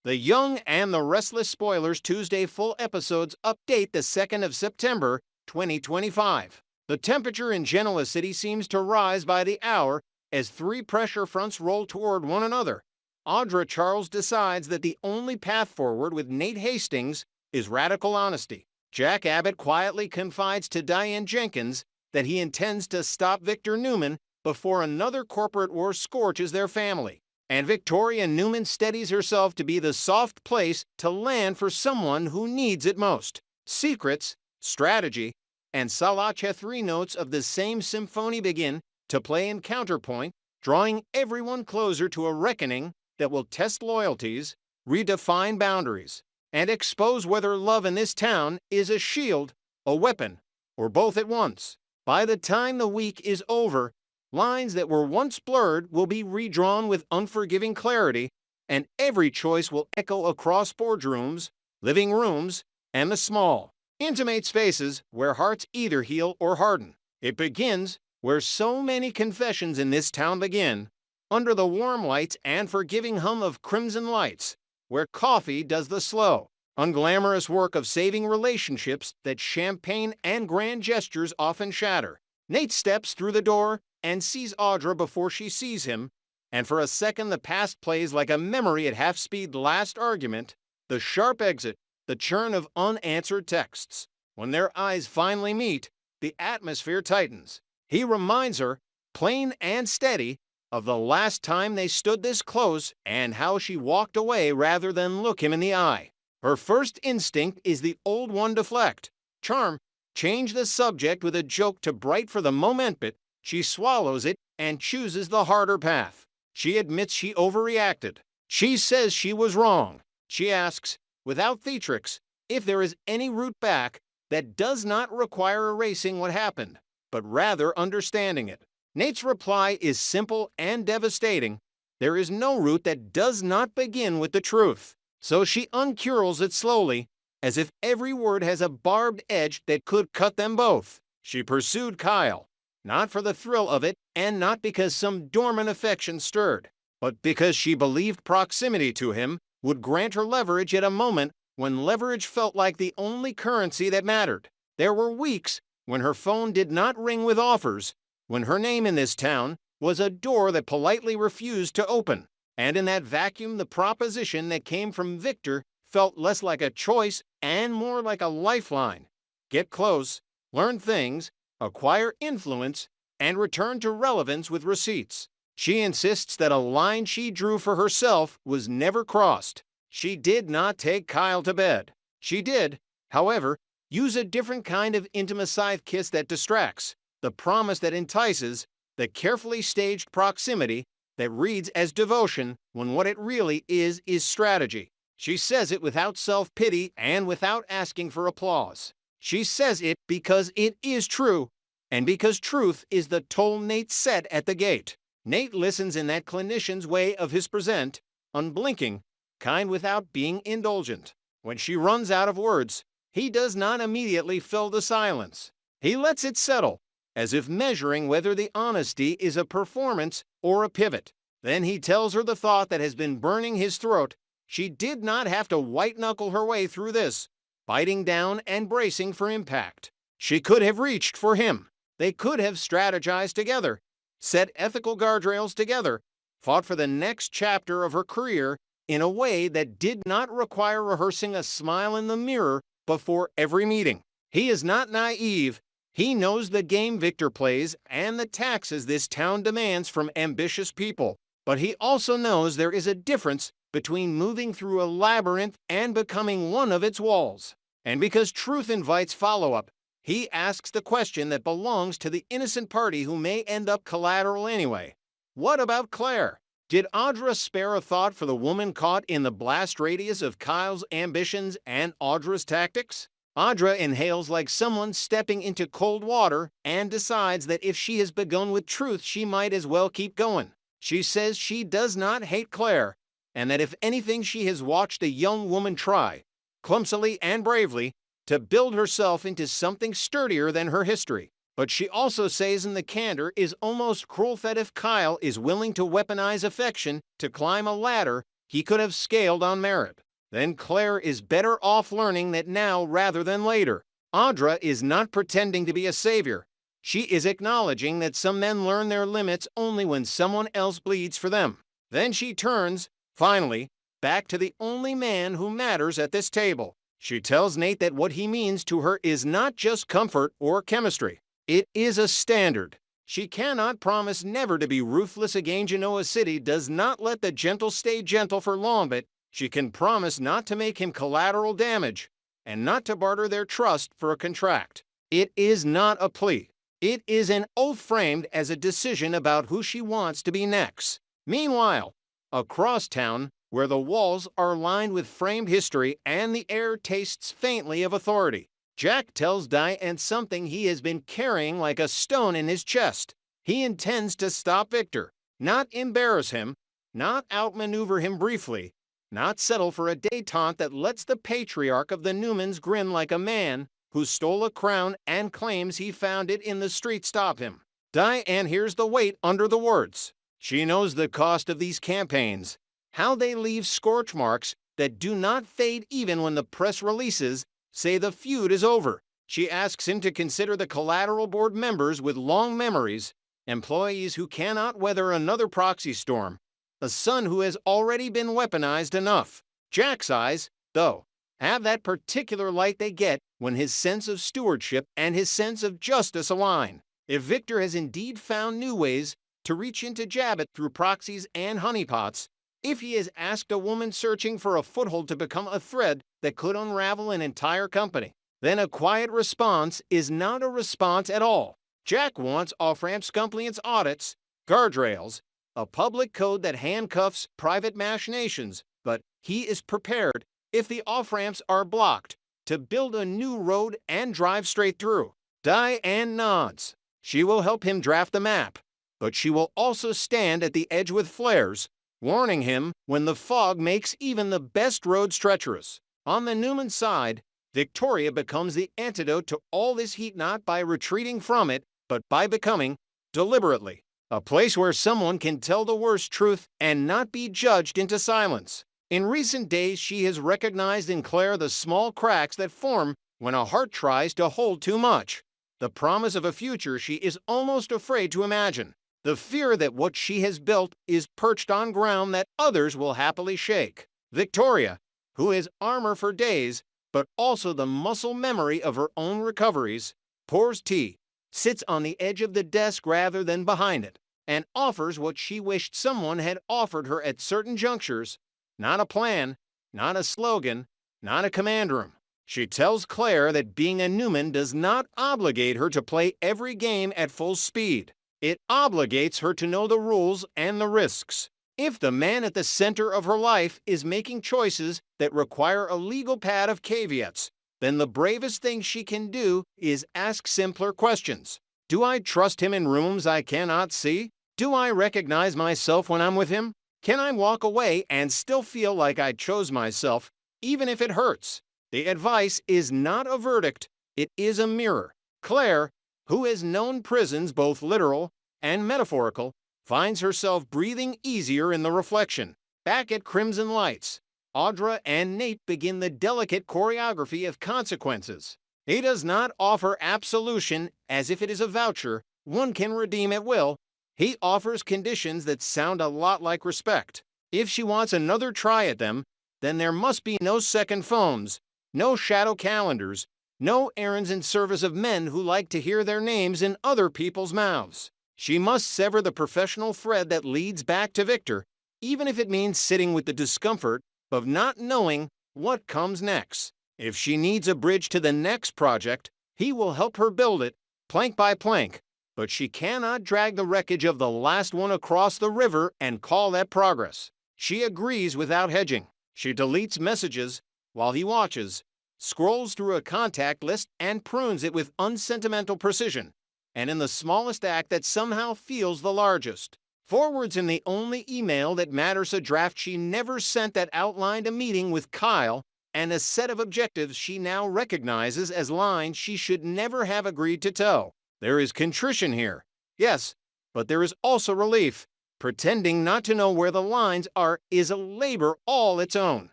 The Young and the Restless spoilers Tuesday full episodes update the 2nd of September, 2025. The temperature in Genoa City seems to rise by the hour as three pressure fronts roll toward one another. Audra Charles decides that the only path forward with Nate Hastings is radical honesty. Jack Abbott quietly confides to Diane Jenkins that he intends to stop Victor Newman before another corporate war scorches their family. And Victoria Newman steadies herself to be the soft place to land for someone who needs it most. Secrets, strategy, and Salache 3 notes of the same symphony begin to play in counterpoint, drawing everyone closer to a reckoning that will test loyalties, redefine boundaries, and expose whether love in this town is a shield, a weapon, or both at once. By the time the week is over, lines that were once blurred will be redrawn with unforgiving clarity, and every choice will echo across boardrooms, living rooms, and the small, intimate spaces where hearts either heal or harden. It begins where so many confessions in this town begin, under the warm lights and forgiving hum of crimson lights, where coffee does the slow, unglamorous work of saving relationships that champagne and grand gestures often shatter. Nate steps through the door and sees Audra before she sees him, and for a second the past plays like a memory at half-speed last argument, the sharp exit, the churn of unanswered texts. When their eyes finally meet, the atmosphere tightens. He reminds her, plain and steady, of the last time they stood this close and how she walked away rather than look him in the eye. Her first instinct is the old one: deflect, charm, change the subject with a joke to bright for the moment, but she swallows it and chooses the harder path. She admits she overreacted. She says she was wrong. She asks, without theatrics, if there is any route back that does not require erasing what happened, but rather understanding it. Nate's reply is simple and devastating. There is no route that does not begin with the truth. So she uncurls it slowly, as if every word has a barbed edge that could cut them both. She pursued Kyle, not for the thrill of it, and not because some dormant affection stirred, but because she believed proximity to him would grant her leverage at a moment when leverage felt like the only currency that mattered. There were weeks when her phone did not ring with offers, when her name in this town was a door that politely refused to open. And in that vacuum, the proposition that came from Victor felt less like a choice and more like a lifeline. Get close, learn things, acquire influence, and return to relevance with receipts. She insists that a line she drew for herself was never crossed. She did not take Kyle to bed. She did, however, use a different kind of intimacy kiss that distracts, the promise that entices, the carefully staged proximity that reads as devotion when what it really is strategy. She says it without self-pity and without asking for applause. She says it because it is true, and because truth is the toll Nate set at the gate. Nate listens in that clinician's way of his present, unblinking, kind without being indulgent. When she runs out of words, he does not immediately fill the silence. He lets it settle, as if measuring whether the honesty is a performance or a pivot. Then he tells her the thought that has been burning his throat. She did not have to white-knuckle her way through this, biting down and bracing for impact. She could have reached for him. They could have strategized together, set ethical guardrails together, fought for the next chapter of her career in a way that did not require rehearsing a smile in the mirror before every meeting. He is not naive. He knows the game Victor plays and the taxes this town demands from ambitious people. But he also knows there is a difference between moving through a labyrinth and becoming one of its walls. And because truth invites follow-up, he asks the question that belongs to the innocent party who may end up collateral anyway. What about Claire? Did Audra spare a thought for the woman caught in the blast radius of Kyle's ambitions and Audra's tactics? Audra inhales like someone stepping into cold water and decides that if she has begun with truth, she might as well keep going. She says she does not hate Claire, and that if anything she has watched a young woman try, clumsily and bravely, to build herself into something sturdier than her history. But she also says in the candor is almost cruel that if Kyle is willing to weaponize affection to climb a ladder he could have scaled on merit. Then Claire is better off learning that now rather than later. Audra is not pretending to be a savior. She is acknowledging that some men learn their limits only when someone else bleeds for them. Then she turns, finally, back to the only man who matters at this table. She tells Nate that what he means to her is not just comfort or chemistry. It is a standard. She cannot promise never to be ruthless again. Genoa City does not let the gentle stay gentle for long, but she can promise not to make him collateral damage and not to barter their trust for a contract. It is not a plea. It is an oath framed as a decision about who she wants to be next. Meanwhile, across town, where the walls are lined with framed history and the air tastes faintly of authority, Jack tells Diane something he has been carrying like a stone in his chest. He intends to stop Victor, not embarrass him, not outmaneuver him briefly, not settle for a détente that lets the patriarch of the Newmans grin like a man who stole a crown and claims he found it in the street stop him. Diane hears the weight under the words. She knows the cost of these campaigns, how they leave scorch marks that do not fade even when the press releases say the feud is over. She asks him to consider the collateral board members with long memories, employees who cannot weather another proxy storm, a son who has already been weaponized enough. Jack's eyes, though, have that particular light they get when his sense of stewardship and his sense of justice align. If Victor has indeed found new ways to reach into Jabbit through proxies and honeypots, if he has asked a woman searching for a foothold to become a thread that could unravel an entire company, then a quiet response is not a response at all. Jack wants off-ramps compliance audits, guardrails, a public code that handcuffs private machinations, but he is prepared, if the off-ramps are blocked, to build a new road and drive straight through. Diane nods. She will help him draft the map, but she will also stand at the edge with flares, warning him when the fog makes even the best roads treacherous. On the Newman side, Victoria becomes the antidote to all this heat, not by retreating from it, but by becoming, deliberately, a place where someone can tell the worst truth and not be judged into silence. In recent days, she has recognized in Claire the small cracks that form when a heart tries to hold too much, the promise of a future she is almost afraid to imagine, the fear that what she has built is perched on ground that others will happily shake. Victoria, who is armor for days, but also the muscle memory of her own recoveries, pours tea, sits on the edge of the desk rather than behind it, and offers what she wished someone had offered her at certain junctures: not a plan, not a slogan, not a command room. She tells Claire that being a Newman does not obligate her to play every game at full speed. It obligates her to know the rules and the risks. If the man at the center of her life is making choices that require a legal pad of caveats, then the bravest thing she can do is ask simpler questions. Do I trust him in rooms I cannot see? Do I recognize myself when I'm with him? Can I walk away and still feel like I chose myself, even if it hurts? The advice is not a verdict, it is a mirror. Claire, who has known prisons both literal and metaphorical, finds herself breathing easier in the reflection. Back at Crimson Lights, Audra and Nate begin the delicate choreography of consequences. He does not offer absolution as if it is a voucher one can redeem at will. He offers conditions that sound a lot like respect. If she wants another try at them, then there must be no second phones, no shadow calendars, no errands in service of men who like to hear their names in other people's mouths. She must sever the professional thread that leads back to Victor, even if it means sitting with the discomfort of not knowing what comes next. If she needs a bridge to the next project, he will help her build it, plank by plank, but she cannot drag the wreckage of the last one across the river and call that progress. She agrees without hedging. She deletes messages while he watches, scrolls through a contact list and prunes it with unsentimental precision, and in the smallest act that somehow feels the largest. Forwards in the only email that matters a draft she never sent that outlined a meeting with Kyle and a set of objectives she now recognizes as lines she should never have agreed to toe. There is contrition here, yes, but there is also relief. Pretending not to know where the lines are is a labor all its own.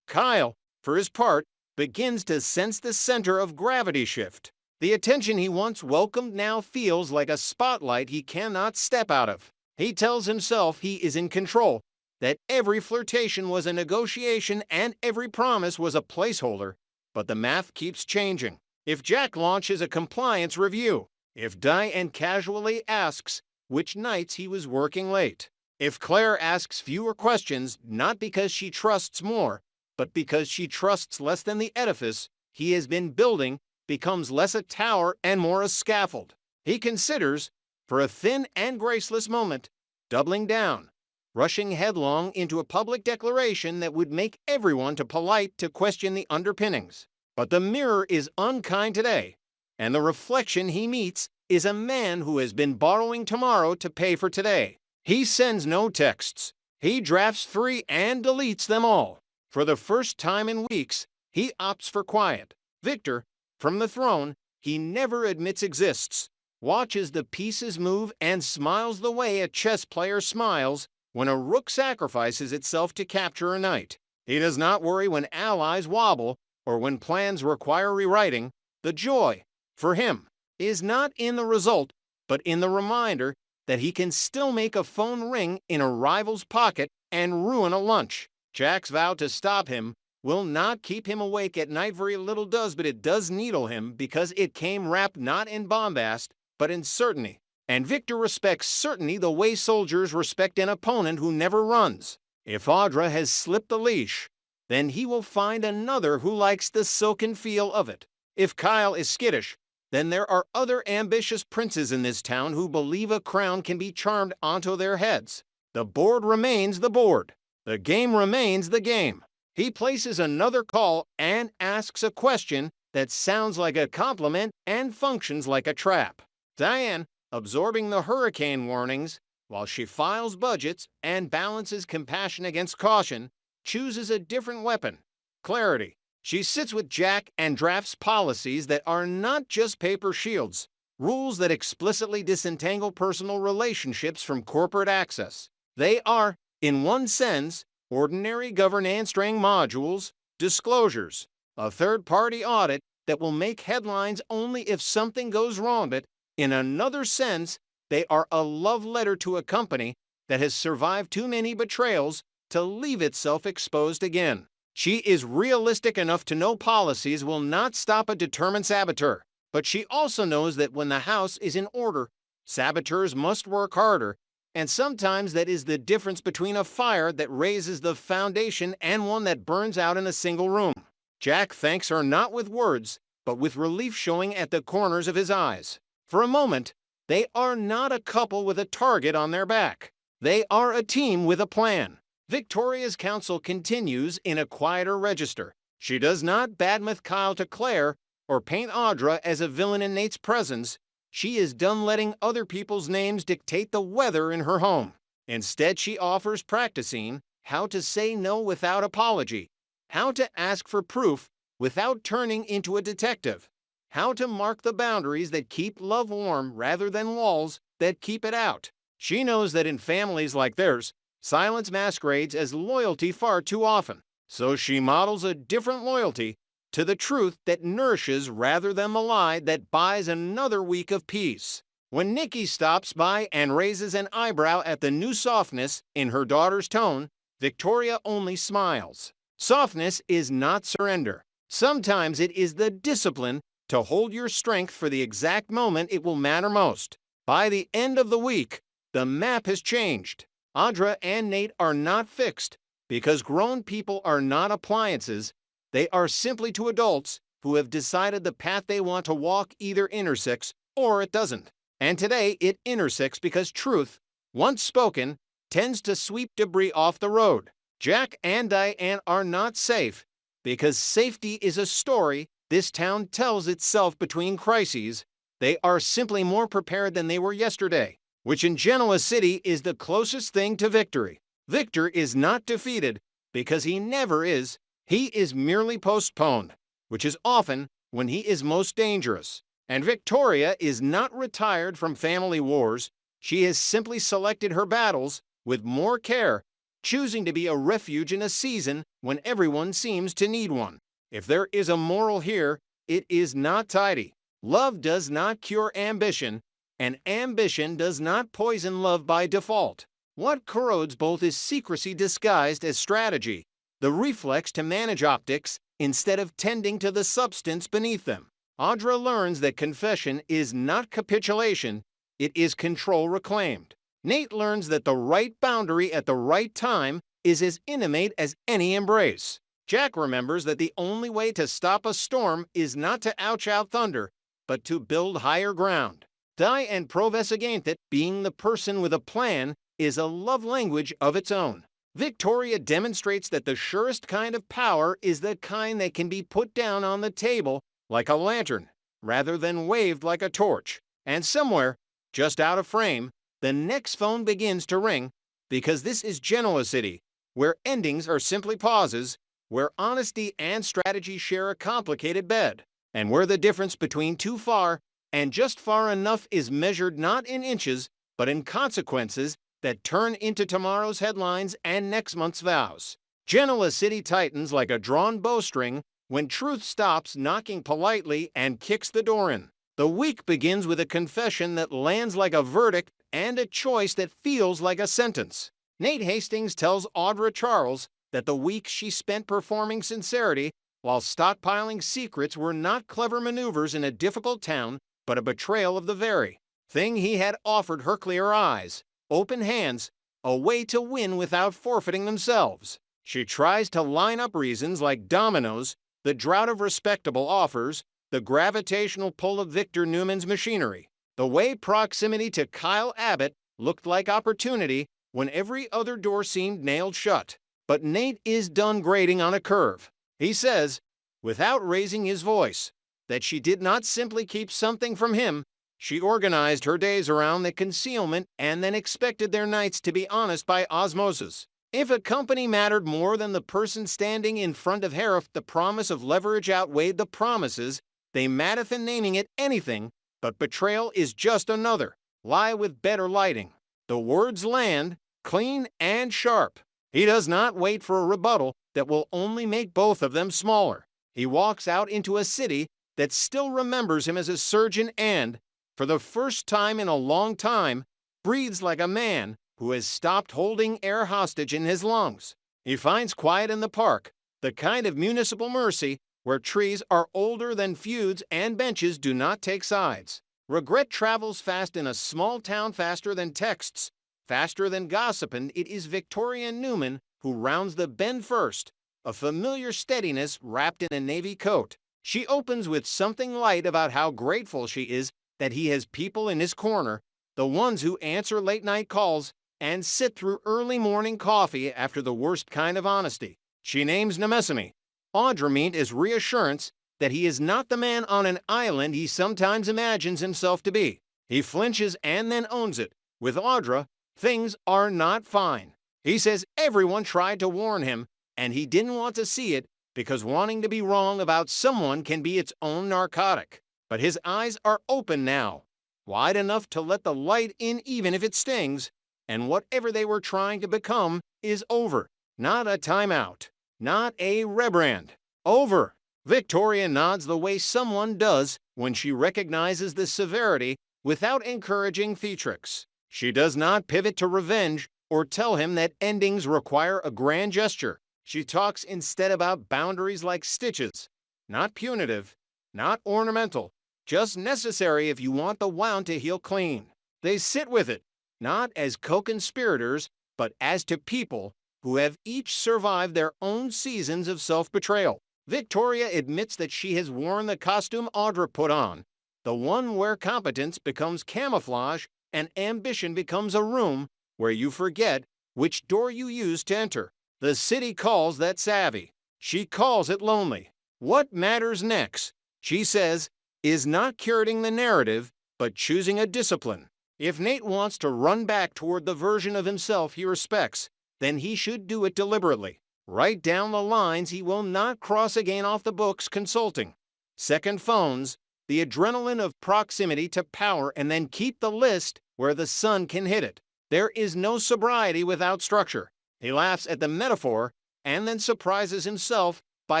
Kyle, for his part, begins to sense the center of gravity shift. The attention he once welcomed now feels like a spotlight he cannot step out of. He tells himself he is in control, that every flirtation was a negotiation and every promise was a placeholder, but the math keeps changing. If Jack launches a compliance review, if Diane casually asks which nights he was working late, if Claire asks fewer questions not because she trusts more, but because she trusts less than the edifice he has been building becomes less a tower and more a scaffold, he considers, for a thin and graceless moment, doubling down, rushing headlong into a public declaration that would make everyone too polite to question the underpinnings. But the mirror is unkind today, and the reflection he meets is a man who has been borrowing tomorrow to pay for today. He sends no texts. He drafts 3 and deletes them all. For the first time in weeks, he opts for quiet. Victor, from the throne he never admits exists, watches the pieces move and smiles the way a chess player smiles when a rook sacrifices itself to capture a knight. He does not worry when allies wobble or when plans require rewriting. The joy, for him, is not in the result, but in the reminder that he can still make a phone ring in a rival's pocket and ruin a lunch. Jack's vow to stop him will not keep him awake at night. Very little does, but it does needle him because it came wrapped not in bombast, but in certainty. And Victor respects certainty the way soldiers respect an opponent who never runs. If Audra has slipped the leash, then he will find another who likes the silken feel of it. If Kyle is skittish, then there are other ambitious princes in this town who believe a crown can be charmed onto their heads. The board remains the board. The game remains the game. He places another call and asks a question that sounds like a compliment and functions like a trap. Diane, absorbing the hurricane warnings, while she files budgets and balances compassion against caution, chooses a different weapon: clarity. She sits with Jack and drafts policies that are not just paper shields, rules that explicitly disentangle personal relationships from corporate access. They are, in one sense, ordinary governance string modules, disclosures, a third-party audit that will make headlines only if something goes wrong, but in another sense, they are a love letter to a company that has survived too many betrayals to leave itself exposed again. She is realistic enough to know policies will not stop a determined saboteur, but she also knows that when the house is in order, saboteurs must work harder, and sometimes that is the difference between a fire that raises the foundation and one that burns out in a single room. Jack thanks her not with words, but with relief showing at the corners of his eyes. For a moment, they are not a couple with a target on their back. They are a team with a plan. Victoria's counsel continues in a quieter register. She does not badmouth Kyle to Claire or paint Audra as a villain in Nate's presence. She is done letting other people's names dictate the weather in her home. Instead, she offers practicing how to say no without apology, how to ask for proof without turning into a detective, how to mark the boundaries that keep love warm rather than walls that keep it out. She knows that in families like theirs, silence masquerades as loyalty far too often, so she models a different loyalty to the truth that nourishes rather than the lie that buys another week of peace. When Nikki stops by and raises an eyebrow at the new softness in her daughter's tone, Victoria only smiles. Softness is not surrender. Sometimes it is the discipline to hold your strength for the exact moment it will matter most. By the end of the week, the map has changed. Audra and Nate are not fixed because grown people are not appliances. They are simply two adults who have decided the path they want to walk either intersects or it doesn't. And today it intersects because truth, once spoken, tends to sweep debris off the road. Jack and Diane are not safe because safety is a story this town tells itself between crises. They are simply more prepared than they were yesterday, which in Genoa City is the closest thing to victory. Victor is not defeated because he never is. He is merely postponed, which is often when he is most dangerous. And Victoria is not retired from family wars. She has simply selected her battles with more care, choosing to be a refuge in a season when everyone seems to need one. If there is a moral here, it is not tidy. Love does not cure ambition, and ambition does not poison love by default. What corrodes both is secrecy disguised as strategy, the reflex to manage optics instead of tending to the substance beneath them. Audra learns that confession is not capitulation, it is control reclaimed. Nate learns that the right boundary at the right time is as intimate as any embrace. Jack remembers that the only way to stop a storm is not to ouch out thunder, but to build higher ground. Die and provescent that being the person with a plan is a love language of its own. Victoria demonstrates that the surest kind of power is the kind that can be put down on the table like a lantern, rather than waved like a torch. And somewhere, just out of frame, the next phone begins to ring, because this is Genoa City, where endings are simply pauses, where honesty and strategy share a complicated bed, and where the difference between too far and just far enough is measured not in inches, but in consequences that turn into tomorrow's headlines and next month's vows. Genoa City tightens like a drawn bowstring when truth stops knocking politely and kicks the door in. The week begins with a confession that lands like a verdict and a choice that feels like a sentence. Nate Hastings tells Audra Charles that the weeks she spent performing sincerity while stockpiling secrets were not clever maneuvers in a difficult town, but a betrayal of the very thing he had offered her: clear eyes, open hands, a way to win without forfeiting themselves. She tries to line up reasons like dominoes, the drought of respectable offers, the gravitational pull of Victor Newman's machinery, the way proximity to Kyle Abbott looked like opportunity when every other door seemed nailed shut. But Nate is done grading on a curve. He says, without raising his voice, that she did not simply keep something from him, she organized her days around the concealment and then expected their nights to be honest by osmosis. If a company mattered more than the person standing in front of Harif, the promise of leverage outweighed the promises, they matteth in naming it anything, but betrayal is just another lie with better lighting. The words land, clean and sharp. He does not wait for a rebuttal that will only make both of them smaller. He walks out into a city that still remembers him as a surgeon and, for the first time in a long time, breathes like a man who has stopped holding air hostage in his lungs. He finds quiet in the park, the kind of municipal mercy where trees are older than feuds and benches do not take sides. Regret travels fast in a small town, faster than texts, faster than gossip, and it is Victoria Newman who rounds the bend first, a familiar steadiness wrapped in a navy coat. She opens with something light about how grateful she is that he has people in his corner, the ones who answer late-night calls and sit through early morning coffee after the worst kind of honesty. She names Nemesimi. Audra meant as reassurance that he is not the man on an island he sometimes imagines himself to be. He flinches and then owns it. With Audra, things are not fine. He says everyone tried to warn him, and he didn't want to see it because wanting to be wrong about someone can be its own narcotic. But his eyes are open now, wide enough to let the light in even if it stings, and whatever they were trying to become is over. Not a timeout. Not a rebrand. Over. Victoria nods the way someone does when she recognizes the severity without encouraging theatrics. She does not pivot to revenge or tell him that endings require a grand gesture. She talks instead about boundaries like stitches. Not punitive, not ornamental, just necessary if you want the wound to heal clean. They sit with it, not as co-conspirators, but as to people who have each survived their own seasons of self-betrayal. Victoria admits that she has worn the costume Audra put on, the one where competence becomes camouflage and ambition becomes a room where you forget which door you use to enter. The city calls that savvy. She calls it lonely. What matters next, she says, is not curating the narrative, but choosing a discipline. If Nate wants to run back toward the version of himself he respects, then he should do it deliberately. Write down the lines he will not cross again off the books consulting. Second phones, the adrenaline of proximity to power, and then keep the list where the sun can hit it. There is no sobriety without structure. He laughs at the metaphor and then surprises himself by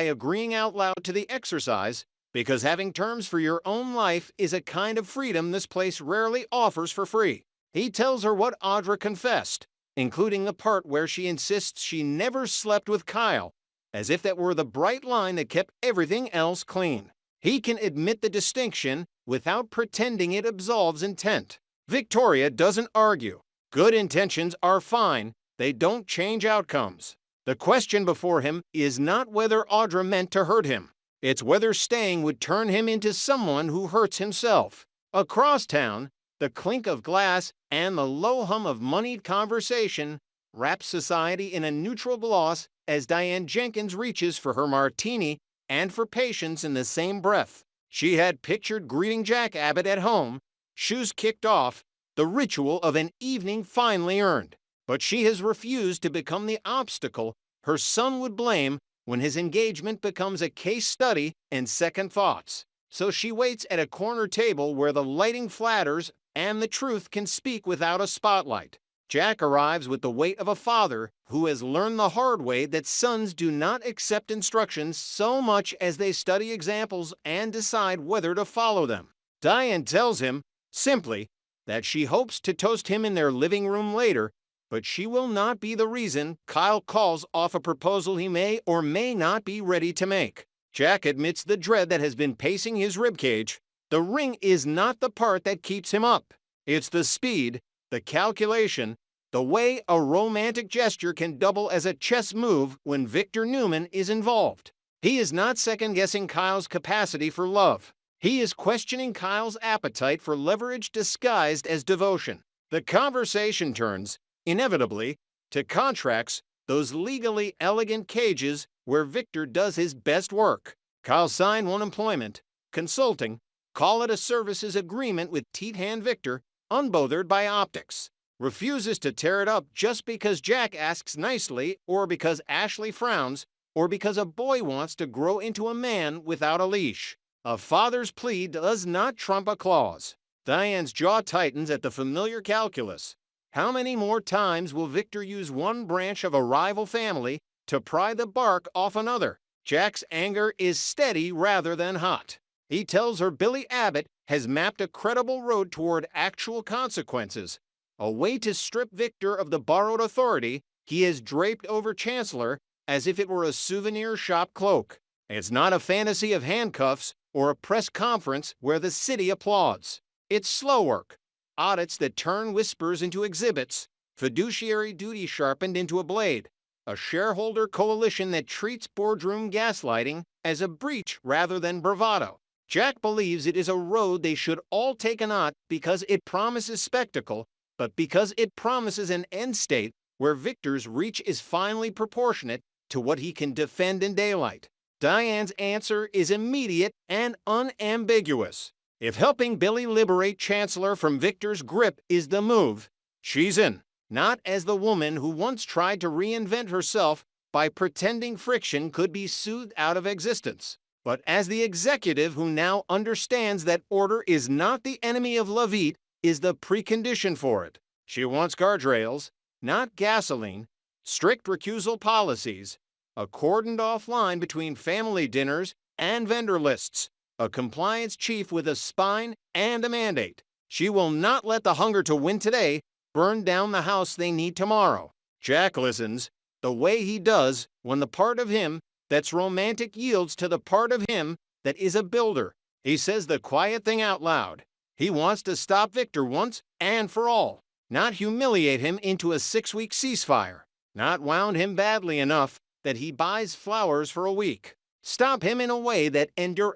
agreeing out loud to the exercise, because having terms for your own life is a kind of freedom this place rarely offers for free. He tells her what Audra confessed, including the part where she insists she never slept with Kyle, as if that were the bright line that kept everything else clean. He can admit the distinction without pretending it absolves intent. Victoria doesn't argue. Good intentions are fine, they don't change outcomes. The question before him is not whether Audra meant to hurt him. It's whether staying would turn him into someone who hurts himself. Across town, the clink of glass and the low hum of moneyed conversation wrap society in a neutral gloss as Diane Jenkins reaches for her martini and for patience in the same breath. She had pictured greeting Jack Abbott at home, shoes kicked off, the ritual of an evening finally earned. But she has refused to become the obstacle her son would blame when his engagement becomes a case study in second thoughts. So she waits at a corner table where the lighting flatters and the truth can speak without a spotlight. Jack arrives with the weight of a father who has learned the hard way that sons do not accept instructions so much as they study examples and decide whether to follow them. Diane tells him, simply, that she hopes to toast him in their living room later, but she will not be the reason Kyle calls off a proposal he may or may not be ready to make. Jack admits the dread that has been pacing his ribcage. The ring is not the part that keeps him up. It's the speed, the calculation, the way a romantic gesture can double as a chess move when Victor Newman is involved. He is not second-guessing Kyle's capacity for love. He is questioning Kyle's appetite for leverage disguised as devotion. The conversation turns, inevitably, to contracts, those legally elegant cages where Victor does his best work. Kyle signed one employment, consulting, call it a services agreement with Teat Hand Victor, unbothered by optics. Refuses to tear it up just because Jack asks nicely, or because Ashley frowns, or because a boy wants to grow into a man without a leash. A father's plea does not trump a clause. Diane's jaw tightens at the familiar calculus. How many more times will Victor use one branch of a rival family to pry the bark off another? Jack's anger is steady rather than hot. He tells her Billy Abbott has mapped a credible road toward actual consequences, a way to strip Victor of the borrowed authority he has draped over Chancellor as if it were a souvenir shop cloak. It's not a fantasy of handcuffs or a press conference where the city applauds. It's slow work. Audits that turn whispers into exhibits, fiduciary duty sharpened into a blade, a shareholder coalition that treats boardroom gaslighting as a breach rather than bravado. Jack believes it is a road they should all take, not because it promises spectacle, but because it promises an end state where Victor's reach is finally proportionate to what he can defend in daylight. Diane's answer is immediate and unambiguous. If helping Billy liberate Chancellor from Victor's grip is the move, she's in. Not as the woman who once tried to reinvent herself by pretending friction could be soothed out of existence, but as the executive who now understands that order is not the enemy of la vie, is the precondition for it. She wants guardrails, not gasoline, strict recusal policies, a cordoned-off line between family dinners and vendor lists, a compliance chief with a spine and a mandate. She will not let the hunger to win today burn down the house they need tomorrow. Jack listens, the way he does when the part of him that's romantic yields to the part of him that is a builder. He says the quiet thing out loud. He wants to stop Victor once and for all, not humiliate him into a 6-week ceasefire, not wound him badly enough that he buys flowers for a week. Stop him in a way that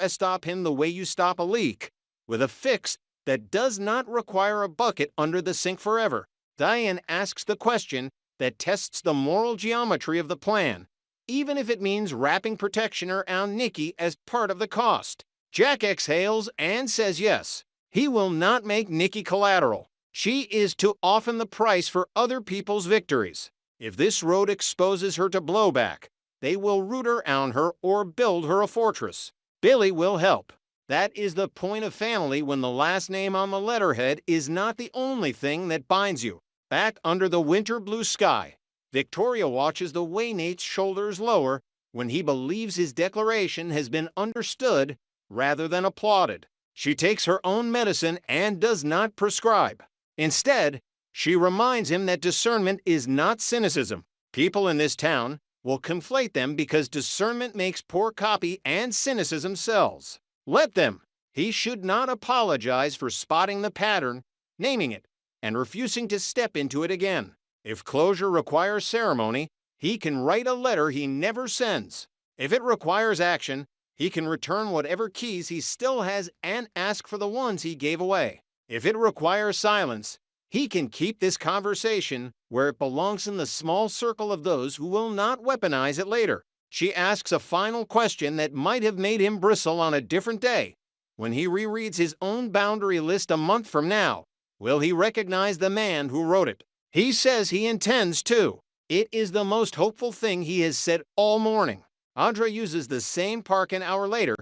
stop him the way you stop a leak, with a fix that does not require a bucket under the sink forever. Diane asks the question that tests the moral geometry of the plan, even if it means wrapping protection around Nikki as part of the cost. Jack exhales and says yes. He will not make Nikki collateral. She is too often the price for other people's victories. If this road exposes her to blowback, they will root around her or build her a fortress. Billy will help. That is the point of family when the last name on the letterhead is not the only thing that binds you. Back under the winter blue sky, Victoria watches the way Nate's shoulders lower when he believes his declaration has been understood rather than applauded. She takes her own medicine and does not prescribe. Instead, she reminds him that discernment is not cynicism. People in this town will conflate them because discernment makes poor copy and cynicism sells. Let them. He should not apologize for spotting the pattern, naming it, and refusing to step into it again. If closure requires ceremony, he can write a letter he never sends. If it requires action, he can return whatever keys he still has and ask for the ones he gave away. If it requires silence, he can keep this conversation where it belongs in the small circle of those who will not weaponize it later. She asks a final question that might have made him bristle on a different day. When he rereads his own boundary list a month from now, will he recognize the man who wrote it? He says he intends to. It is the most hopeful thing he has said all morning. Audra uses the same park an hour later,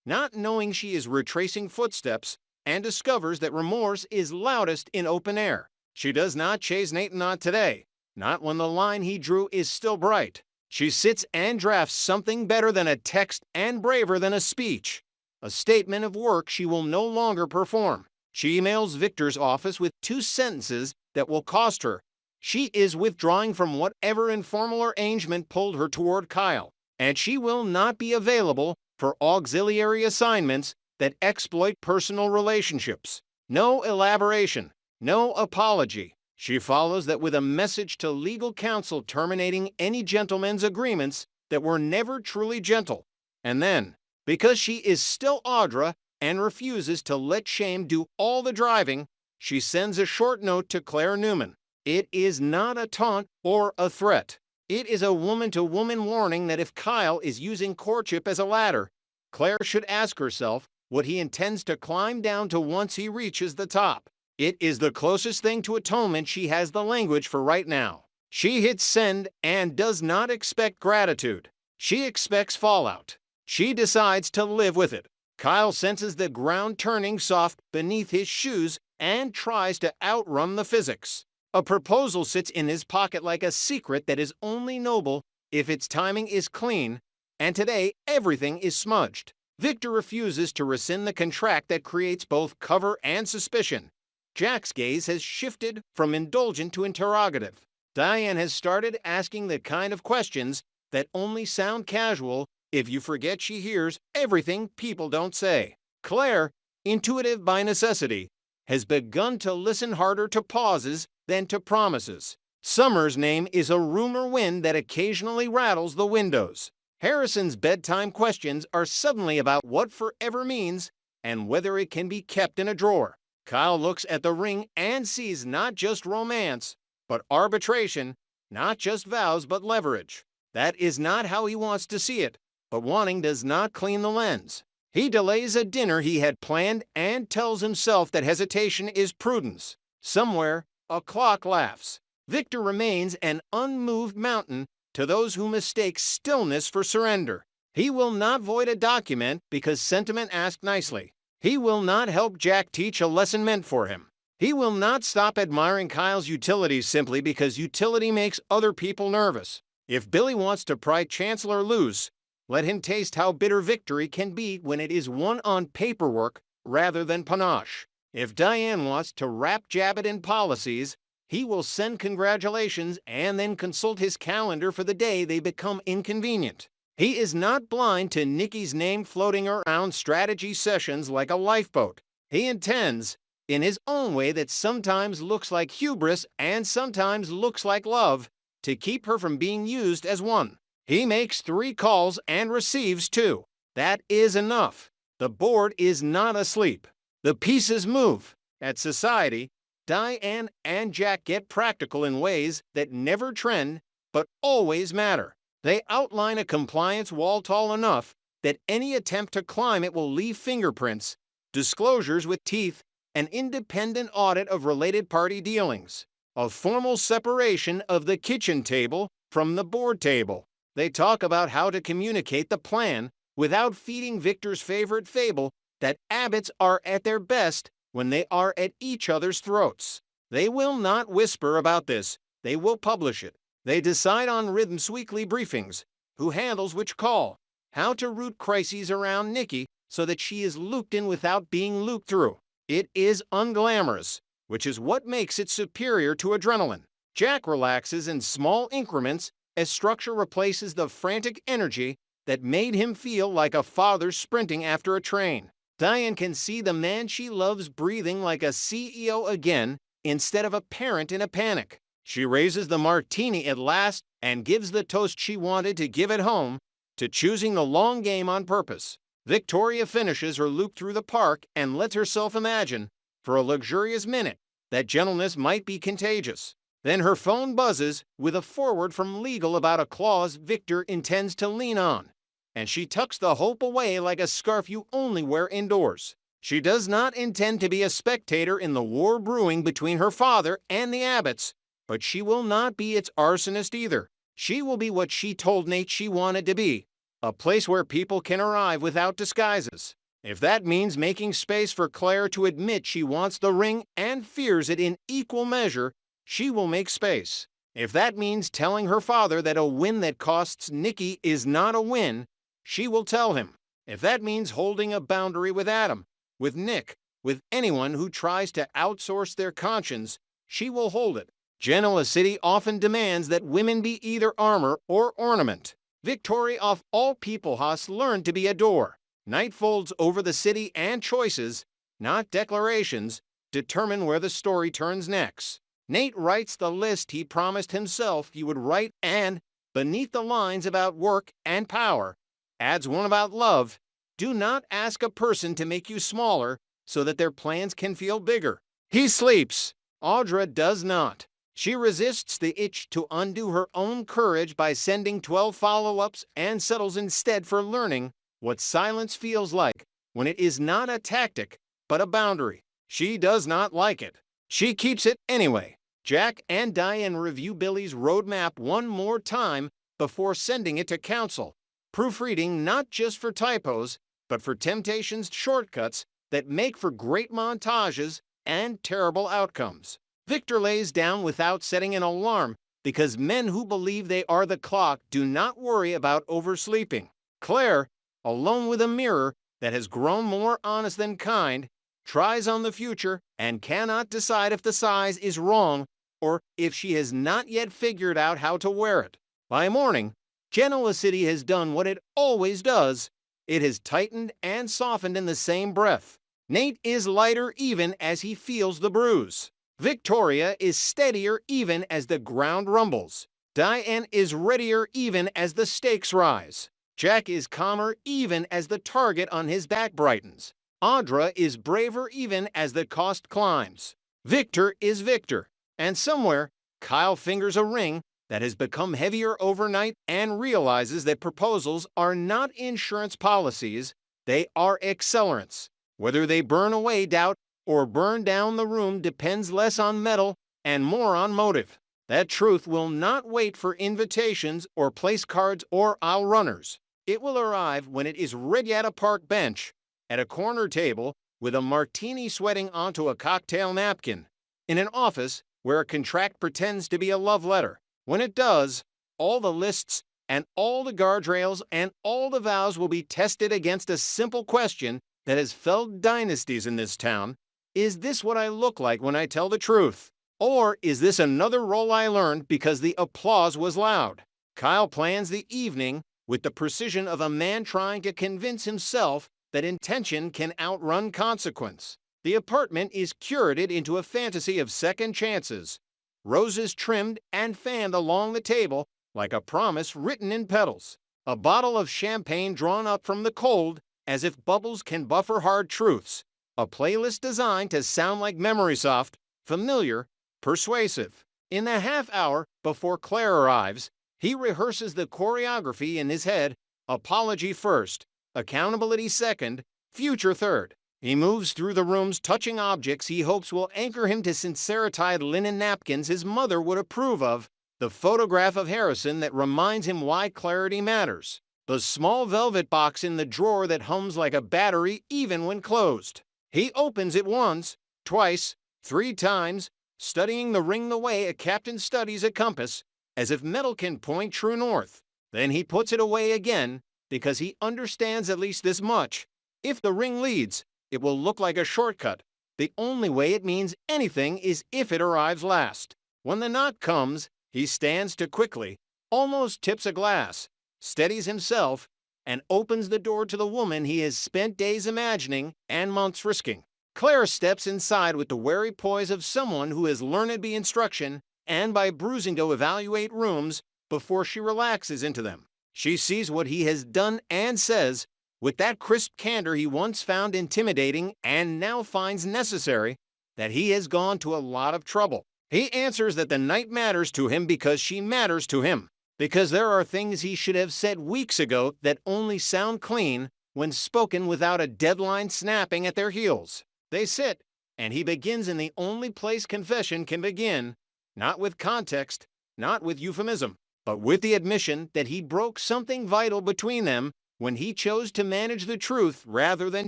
not knowing she is retracing footsteps, and discovers that remorse is loudest in open air. She does not chase Nathan on today, not when the line he drew is still bright. She sits and drafts something better than a text and braver than a speech, a statement of work she will no longer perform. She emails Victor's office with 2 sentences that will cost her. She is withdrawing from whatever informal arrangement pulled her toward Kyle, and she will not be available for auxiliary assignments that exploit personal relationships. No elaboration, no apology. She follows that with a message to legal counsel terminating any gentleman's agreements that were never truly gentle. And then, because she is still Audra and refuses to let shame do all the driving, she sends a short note to Claire Newman. It is not a taunt or a threat. It is a woman-to-woman warning that if Kyle is using courtship as a ladder, Claire should ask herself what he intends to climb down to once he reaches the top. It is the closest thing to atonement she has the language for right now. She hits send and does not expect gratitude. She expects fallout. She decides to live with it. Kyle senses the ground turning soft beneath his shoes and tries to outrun the physics. A proposal sits in his pocket like a secret that is only noble if its timing is clean, and today everything is smudged. Victor refuses to rescind the contract that creates both cover and suspicion. Jack's gaze has shifted from indulgent to interrogative. Diane has started asking the kind of questions that only sound casual if you forget she hears everything people don't say. Claire, intuitive by necessity, has begun to listen harder to pauses than to promises. Summer's name is a rumor wind that occasionally rattles the windows. Harrison's bedtime questions are suddenly about what forever means and whether it can be kept in a drawer. Kyle looks at the ring and sees not just romance, but arbitration, not just vows, but leverage. That is not how he wants to see it, but wanting does not clean the lens. He delays a dinner he had planned and tells himself that hesitation is prudence. Somewhere, a clock laughs. Victor remains an unmoved mountain to those who mistake stillness for surrender. He will not void a document because sentiment asked nicely. He will not help Jack teach a lesson meant for him. He will not stop admiring Kyle's utilities simply because utility makes other people nervous. If Billy wants to pry Chancellor loose, let him taste how bitter victory can be when it is won on paperwork rather than panache. If Diane wants to wrap Jabbit in policies, he will send congratulations and then consult his calendar for the day they become inconvenient. He is not blind to Nikki's name floating around strategy sessions like a lifeboat. He intends, in his own way that sometimes looks like hubris and sometimes looks like love, to keep her from being used as one. He makes 3 calls and receives 2. That is enough. The board is not asleep. The pieces move. At society, Diane and Jack get practical in ways that never trend, but always matter. They outline a compliance wall tall enough that any attempt to climb it will leave fingerprints, disclosures with teeth, an independent audit of related party dealings, a formal separation of the kitchen table from the board table. They talk about how to communicate the plan without feeding Victor's favorite fable that abbots are at their best when they are at each other's throats. They will not whisper about this. They will publish it. They decide on Rhythm's weekly briefings, who handles which call, how to route crises around Nikki so that she is looped in without being looped through. It is unglamorous, which is what makes it superior to adrenaline. Jack relaxes in small increments as structure replaces the frantic energy that made him feel like a father sprinting after a train. Diane can see the man she loves breathing like a CEO again instead of a parent in a panic. She raises the martini at last and gives the toast she wanted to give at home to choosing the long game on purpose. Victoria finishes her loop through the park and lets herself imagine, for a luxurious minute, that gentleness might be contagious. Then her phone buzzes with a forward from legal about a clause Victor intends to lean on, and she tucks the hope away like a scarf you only wear indoors. She does not intend to be a spectator in the war brewing between her father and the Abbotts, but she will not be its arsonist either. She will be what she told Nate she wanted to be, a place where people can arrive without disguises. If that means making space for Claire to admit she wants the ring and fears it in equal measure, she will make space. If that means telling her father that a win that costs Nikki is not a win, she will tell him. If that means holding a boundary with Adam, with Nick, with anyone who tries to outsource their conscience, she will hold it. Genoa City often demands that women be either armor or ornament. Victoria of all people has learned to be a door. Night folds over the city and choices, not declarations, determine where the story turns next. Nate writes the list he promised himself he would write and, beneath the lines about work and power, adds one about love. Do not ask a person to make you smaller so that their plans can feel bigger. He sleeps. Audra does not. She resists the itch to undo her own courage by sending 12 follow-ups and settles instead for learning what silence feels like when it is not a tactic but a boundary. She does not like it. She keeps it anyway. Jack and Diane review Billy's roadmap one more time before sending it to council, proofreading not just for typos, but for temptations shortcuts that make for great montages and terrible outcomes. Victor lays down without setting an alarm because men who believe they are the clock do not worry about oversleeping. Claire, alone with a mirror that has grown more honest than kind, tries on the future and cannot decide if the size is wrong or if she has not yet figured out how to wear it. By morning, Genoa City has done what it always does. It has tightened and softened in the same breath. Nate is lighter even as he feels the bruise. Victoria is steadier even as the ground rumbles. Diane is readier even as the stakes rise. Jack is calmer even as the target on his back brightens. Audra is braver even as the cost climbs. Victor is Victor. And somewhere, Kyle fingers a ring that has become heavier overnight and realizes that proposals are not insurance policies, they are accelerants. Whether they burn away doubt or burn down the room depends less on metal and more on motive. That truth will not wait for invitations or place cards or aisle runners. It will arrive when it is ready at a park bench, at a corner table, with a martini sweating onto a cocktail napkin, in an office where a contract pretends to be a love letter. When it does, all the lists and all the guardrails and all the vows will be tested against a simple question that has felled dynasties in this town. Is this what I look like when I tell the truth? Or is this another role I learned because the applause was loud? Kyle plans the evening with the precision of a man trying to convince himself that intention can outrun consequence. The apartment is curated into a fantasy of second chances. Roses trimmed and fanned along the table like a promise written in petals. A bottle of champagne drawn up from the cold as if bubbles can buffer hard truths. A playlist designed to sound like memory soft, familiar, persuasive. In the half hour before Claire arrives, he rehearses the choreography in his head: apology first, accountability second, future third. He moves through the rooms touching objects he hopes will anchor him to sinceritide linen napkins his mother would approve of, the photograph of Harrison that reminds him why clarity matters, the small velvet box in the drawer that hums like a battery even when closed. He opens it once, twice, 3 times, studying the ring the way a captain studies a compass, as if metal can point true north. Then he puts it away again, because he understands at least this much. If the ring leads, it will look like a shortcut. The only way it means anything is if it arrives last. When the knock comes, he stands to quickly, almost tips a glass, steadies himself, and opens the door to the woman he has spent days imagining and months risking. Claire steps inside with the wary poise of someone who has learned the instruction and by bruising to evaluate rooms before she relaxes into them. She sees what he has done and says, with that crisp candor he once found intimidating and now finds necessary, that he has gone to a lot of trouble. He answers that the night matters to him because she matters to him, because there are things he should have said weeks ago that only sound clean when spoken without a deadline snapping at their heels. They sit, and he begins in the only place confession can begin, not with context, not with euphemism, but with the admission that he broke something vital between them when he chose to manage the truth rather than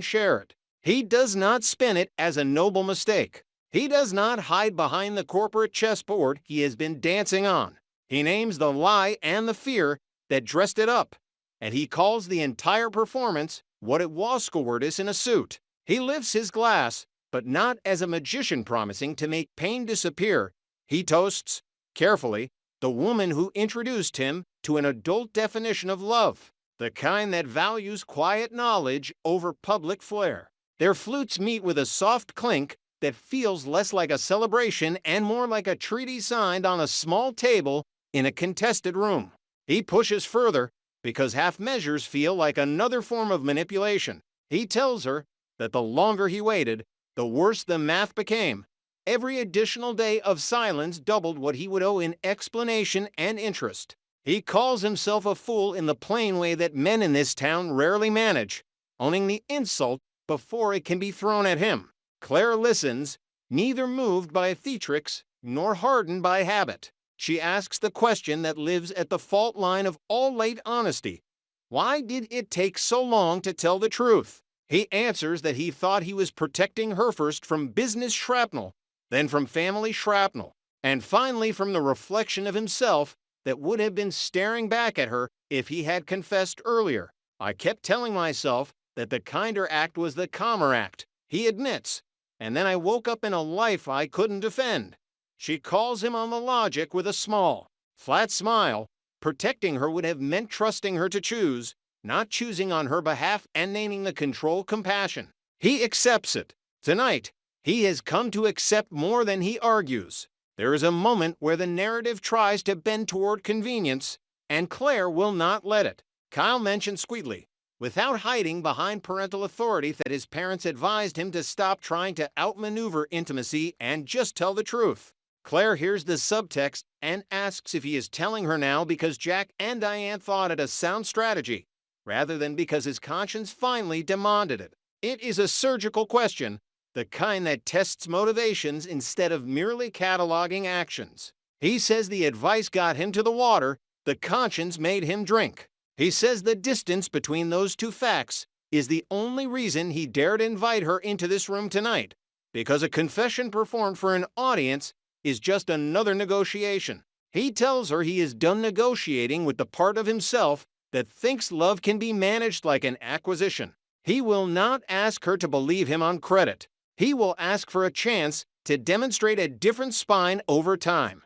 share it. He does not spin it as a noble mistake. He does not hide behind the corporate chessboard he has been dancing on. He names the lie and the fear that dressed it up, and he calls the entire performance what it was cowardice in a suit. He lifts his glass, but not as a magician promising to make pain disappear. He toasts, carefully, the woman who introduced him to an adult definition of love, the kind that values quiet knowledge over public flair. Their flutes meet with a soft clink that feels less like a celebration and more like a treaty signed on a small table in a contested room. He pushes further because half measures feel like another form of manipulation. He tells her that the longer he waited, the worse the math became. Every additional day of silence doubled what he would owe in explanation and interest. He calls himself a fool in the plain way that men in this town rarely manage, owning the insult before it can be thrown at him. Claire listens, neither moved by theatrics nor hardened by habit. She asks the question that lives at the fault line of all late honesty. Why did it take so long to tell the truth? He answers that he thought he was protecting her first from business shrapnel, then from family shrapnel, and finally from the reflection of himself that would have been staring back at her if he had confessed earlier. I kept telling myself that the kinder act was the calmer act, he admits, and then I woke up in a life I couldn't defend. She calls him on the logic with a small, flat smile. Protecting her would have meant trusting her to choose, not choosing on her behalf and naming the control compassion. He accepts it. Tonight, he has come to accept more than he argues. There is a moment where the narrative tries to bend toward convenience, and Claire will not let it. Kyle mentions sweetly, without hiding behind parental authority, that his parents advised him to stop trying to outmaneuver intimacy and just tell the truth. Claire hears the subtext and asks if he is telling her now because Jack and Diane thought it a sound strategy, rather than because his conscience finally demanded it. It is a surgical question, the kind that tests motivations instead of merely cataloging actions. He says the advice got him to the water, the conscience made him drink. He says the distance between those two facts is the only reason he dared invite her into this room tonight, because a confession performed for an audience is just another negotiation. He tells her he is done negotiating with the part of himself that thinks love can be managed like an acquisition. He will not ask her to believe him on credit. He will ask for a chance to demonstrate a different spine over time.